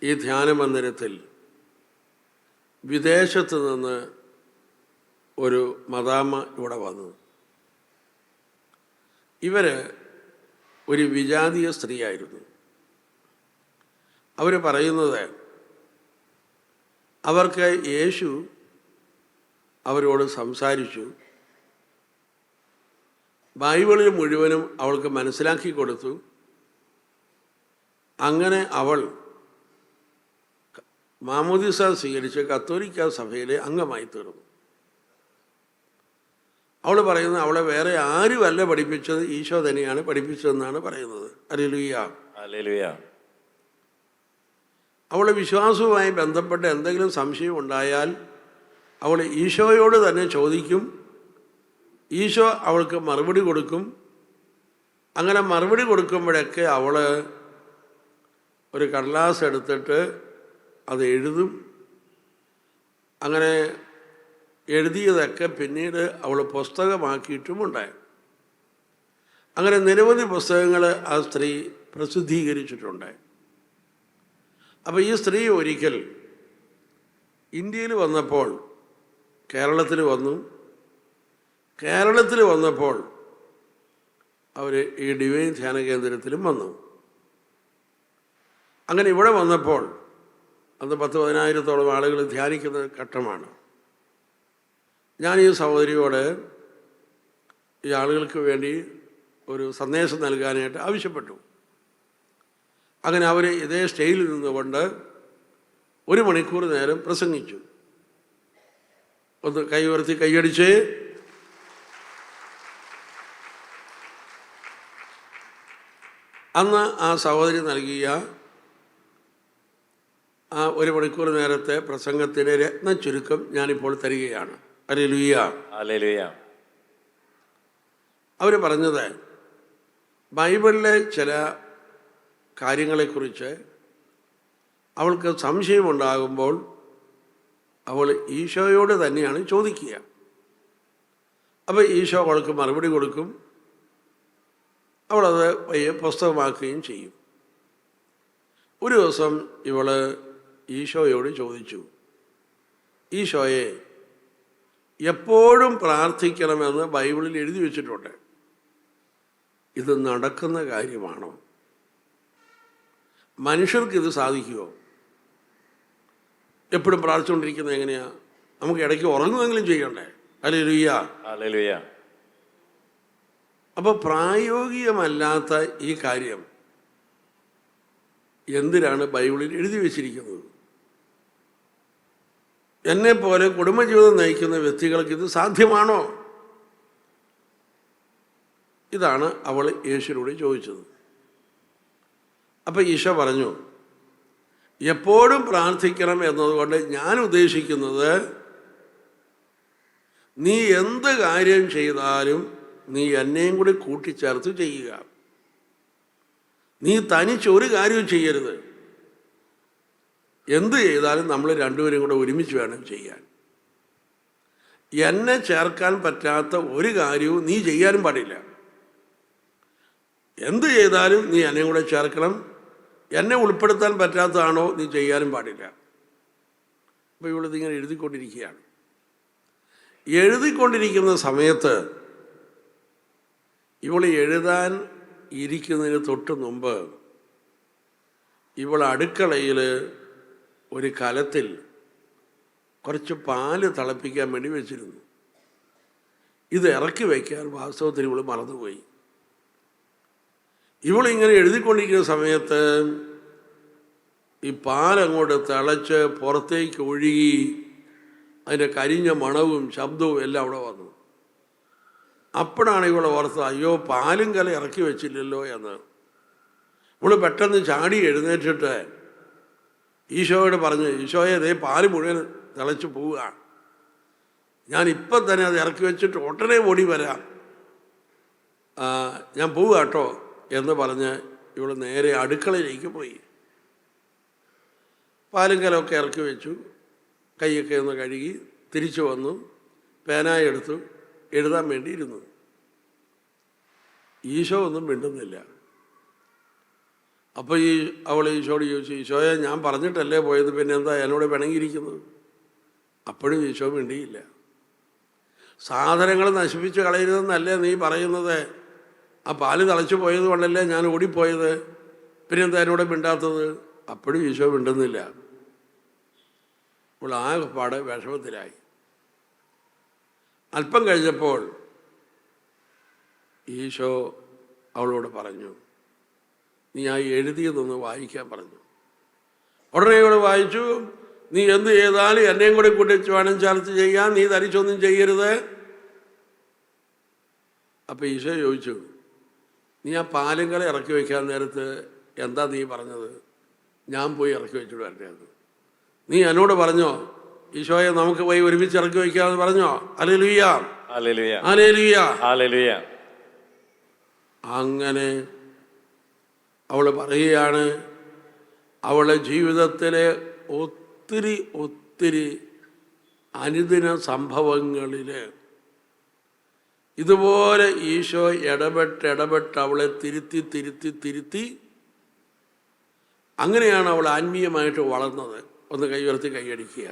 ഈ ധ്യാന മന്ദിരത്തിൽ വിദേശത്ത് നിന്ന് ഒരു മദാമ്മ ഇവിടെ വന്നു. ഇവർ ഒരു വിജാതീയ സ്ത്രീയായിരുന്നു. അവർ പറയുന്നത് അവർക്ക് യേശു അവരോട് സംസാരിച്ചു, ബൈബിളിൽ മുഴുവനും അവൾക്ക് മനസ്സിലാക്കി കൊടുത്തു. അങ്ങനെ അവൾ മാമോദിസ സ്വീകരിച്ച് കത്തോലിക്ക സഭയിലെ അംഗമായി തീർന്നു. അവൾ പറയുന്നത് അവളെ വേറെ ആരുമല്ല പഠിപ്പിച്ചത്, ഈശോ തന്നെയാണ് പഠിപ്പിച്ചതെന്നാണ് പറയുന്നത്. Hallelujah, hallelujah. അവളുടെ വിശ്വാസവുമായി ബന്ധപ്പെട്ട് എന്തെങ്കിലും സംശയം ഉണ്ടായാൽ അവൾ ഈശോയോട് തന്നെ ചോദിക്കും. ഈശോ അവൾക്ക് മറുപടി കൊടുക്കും. അങ്ങനെ മറുപടി കൊടുക്കുമ്പോഴൊക്കെ അവൾ ഒരു കടലാസ് എടുത്തിട്ട് അത് എഴുതും. അങ്ങനെ എഴുതിയതൊക്കെ പിന്നീട് അവൾ പുസ്തകമാക്കിയിട്ടുമുണ്ടായി. അങ്ങനെ നിരവധി പുസ്തകങ്ങൾ ആ സ്ത്രീ പ്രസിദ്ധീകരിച്ചിട്ടുണ്ട്. അപ്പോൾ ഈ സ്ത്രീ ഒരിക്കൽ ഇന്ത്യയിൽ വന്നപ്പോൾ കേരളത്തിൽ വന്നു. കേരളത്തിൽ വന്നപ്പോൾ അവർ ഈ ഡിവൈൻ ധ്യാന കേന്ദ്രത്തിലും വന്നു. അങ്ങനെ ഇവിടെ വന്നപ്പോൾ അന്ന് 10,000-15,000 ആളുകൾ ധ്യാനിക്കുന്ന ഘട്ടമാണ്. ഞാൻ ഈ സഹോദരിയോട് ഈ ആളുകൾക്ക് വേണ്ടി ഒരു സന്ദേശം നൽകാനായിട്ട് ആവശ്യപ്പെട്ടു. അങ്ങനെ അവർ ഇതേ സ്റ്റേജിൽ നിന്നുകൊണ്ട് 1 മണിക്കൂർ നേരം പ്രസംഗിച്ചു. ഒന്ന് കൈ ഉയർത്തി കൈയടിച്ച്. അന്ന് ആ സഹോദരി നൽകിയ ആ 1 മണിക്കൂർ നേരത്തെ പ്രസംഗത്തിൻ്റെ രത്ന ചുരുക്കം ഞാനിപ്പോൾ തരികയാണ്. Hallelujah, hallelujah. അവർ പറഞ്ഞത് ബൈബിളിലെ ചില കാര്യങ്ങളെക്കുറിച്ച് അവൾക്ക് സംശയമുണ്ടാകുമ്പോൾ അവൾ ഈശോയോട് തന്നെയാണ് ചോദിക്കുക. അപ്പോൾ ഈശോ അവൾക്ക് മറുപടി കൊടുക്കും. അവളത് പുസ്തകമാക്കുകയും ചെയ്യും. ഒരു ദിവസം ഇവൾ ഈശോയോട് ചോദിച്ചു, ഈശോയെ, എപ്പോഴും പ്രാർത്ഥിക്കണമെന്ന് ബൈബിളിൽ എഴുതി വച്ചിട്ടുണ്ട്, ഇത് നടക്കുന്ന കാര്യമാണോ? മനുഷ്യർക്ക് ഇത് സാധിക്കുമോ? എപ്പോഴും പ്രാർത്ഥിച്ചുകൊണ്ടിരിക്കുന്നത് എങ്ങനെയാ? നമുക്ക് ഇടയ്ക്ക് ഉറങ്ങുമെങ്കിലും ചെയ്യണ്ടേ? Hallelujah, hallelujah. അപ്പോൾ പ്രായോഗികമല്ലാത്ത ഈ കാര്യം എന്തിനാണ് ബൈബിളിൽ എഴുതി വച്ചിരിക്കുന്നത്? എന്നെപ്പോലെ കുടുംബജീവിതം നയിക്കുന്ന വ്യക്തികൾക്ക് ഇത് സാധ്യമാണോ? ഇതാണ് അവൾ യേശുവിനോട് ചോദിച്ചത്. അപ്പോൾ ഈശോ പറഞ്ഞു, എപ്പോഴും പ്രാർത്ഥിക്കണം എന്നതുകൊണ്ട് ഞാൻ ഉദ്ദേശിക്കുന്നത് നീ എന്ത് കാര്യം ചെയ്താലും നീ എന്നെയും കൂടി കൂട്ടിച്ചേർത്ത് ചെയ്യുക. നീ തനിച്ചൊരു കാര്യവും ചെയ്യരുത്. എന്ത് ചെയ്താലും നമ്മൾ രണ്ടുപേരും കൂടെ ഒരുമിച്ച് വേണം ചെയ്യാൻ. എന്നെ ചേർക്കാൻ പറ്റാത്ത ഒരു കാര്യവും നീ ചെയ്യാനും പാടില്ല. എന്ത് ചെയ്താലും നീ എന്നെയും കൂടെ ചേർക്കണം. എന്നെ ഉൾപ്പെടുത്താൻ പറ്റാത്തതാണോ നീ ചെയ്യാനും പാടില്ല. അപ്പോൾ ഇവളിതിങ്ങനെ എഴുതിക്കൊണ്ടിരിക്കുകയാണ്. എഴുതിക്കൊണ്ടിരിക്കുന്ന സമയത്ത് ഇവൾ എഴുതാൻ ഇരിക്കുന്നതിന് തൊട്ട് മുമ്പ് ഇവൾ അടുക്കളയിൽ ഒരു കലത്തിൽ കുറച്ച് പാല് തിളപ്പിക്കാൻ വേണ്ടി വെച്ചിരുന്നു. ഇത് ഇറക്കി വയ്ക്കാൻ വാസ്തവത്തിൽ ഇവൾ മറന്നുപോയി. ഇവളിങ്ങനെ എഴുതിക്കൊണ്ടിരിക്കുന്ന സമയത്ത് ഈ പാലങ്ങോട്ട് തിളച്ച് പുറത്തേക്ക് ഒഴുകി അതിൻ്റെ കരിഞ്ഞ മണവും ശബ്ദവും എല്ലാം അവിടെ വന്നു. അപ്പോഴാണ് ഇവളെ ഓർത്തത്, അയ്യോ, പാലും കല ഇറക്കി വെച്ചില്ലല്ലോ എന്ന്. ഇവള് പെട്ടെന്ന് ചാടി എഴുന്നേറ്റിട്ട് ഈശോയോട് പറഞ്ഞു, ഈശോയെ, ദേ പാല് മുഴുവൻ തിളച്ച് പോവുകയാണ്, ഞാൻ ഇപ്പം തന്നെ അത് ഇറക്കി വെച്ചിട്ട് ഉടനെ ഓടി വരാം, ഞാൻ പോവുക കേട്ടോ എന്ന് പറഞ്ഞ് ഇവൾ നേരെ അടുക്കളയിലേക്ക് പോയി. പാലും കലമൊക്കെ ഇറക്കി വെച്ചു. കൈയൊക്കെ ഒന്ന് കഴുകി തിരിച്ചു വന്നു. പേനായി എടുത്തു. എഴുതാൻ വേണ്ടി ഇരുന്നു. ഈശോ ഒന്നും മിണ്ടുന്നില്ല. അപ്പോൾ അവൾ ഈശോയോട് ചോദിച്ചു, ഈശോയെ ഞാൻ പറഞ്ഞിട്ടല്ലേ പോയത്, പിന്നെ എന്താ എന്നോട് പിണങ്ങിയിരിക്കുന്നത്? അപ്പോഴും ഈശോ മിണ്ടിയില്ല. സാധനങ്ങൾ നശിപ്പിച്ച് കളയരുതെന്നല്ലേ നീ പറയുന്നത്? ആ പാല് തിളച്ചു പോയത് കൊണ്ടല്ലേ ഞാൻ ഓടിപ്പോയത്, പിന്നെ എന്താ എന്നോട് മിണ്ടാത്തത്? അപ്പോഴും ഈശോ മിണ്ടുന്നില്ല. അവൾ ആകെപ്പാടെ വിഷമത്തിലായി. അല്പം കഴിഞ്ഞപ്പോൾ ഈശോ അവളോട് പറഞ്ഞു, നീ ആ എഴുതിയതൊന്ന് വായിക്കാൻ പറഞ്ഞു. ഉടനെ ഇവിടെ വായിച്ചു, നീ എന്ത് ചെയ്താലും എന്നെയും കൂടെ കൂട്ടി വേണം ചർച്ച ചെയ്യാൻ, നീ തരിച്ചൊന്നും ചെയ്യരുത്. അപ്പം ഈശോ ചോദിച്ചു, നീ ആ പാലുങ്കല ഇറക്കി വയ്ക്കാൻ നേരത്ത് എന്താ നീ പറഞ്ഞത്? ഞാൻ പോയി ഇറക്കി വെച്ചിട്ട് വരേണ്ടത്. നീ എന്നോട് പറഞ്ഞോ ഈശോയെ നമുക്ക് പോയി ഒരുമിച്ച് ഇറക്കി വയ്ക്കാമെന്ന് പറഞ്ഞോ? Hallelujah, hallelujah, hallelujah, hallelujah. അങ്ങനെ അവൾ പറയുകയാണ്, അവളുടെ ജീവിതത്തിലെ ഒത്തിരി ഒത്തിരി അനുദിന സംഭവങ്ങളിൽ ഇതുപോലെ ഈശോ ഇടപെട്ട് അവളെ തിരുത്തി അങ്ങനെയാണ് അവൾ ആത്മീയമായിട്ട് വളർന്നത്. ഒന്ന് കൈ ഉയർത്തി കൈയടിക്കുക.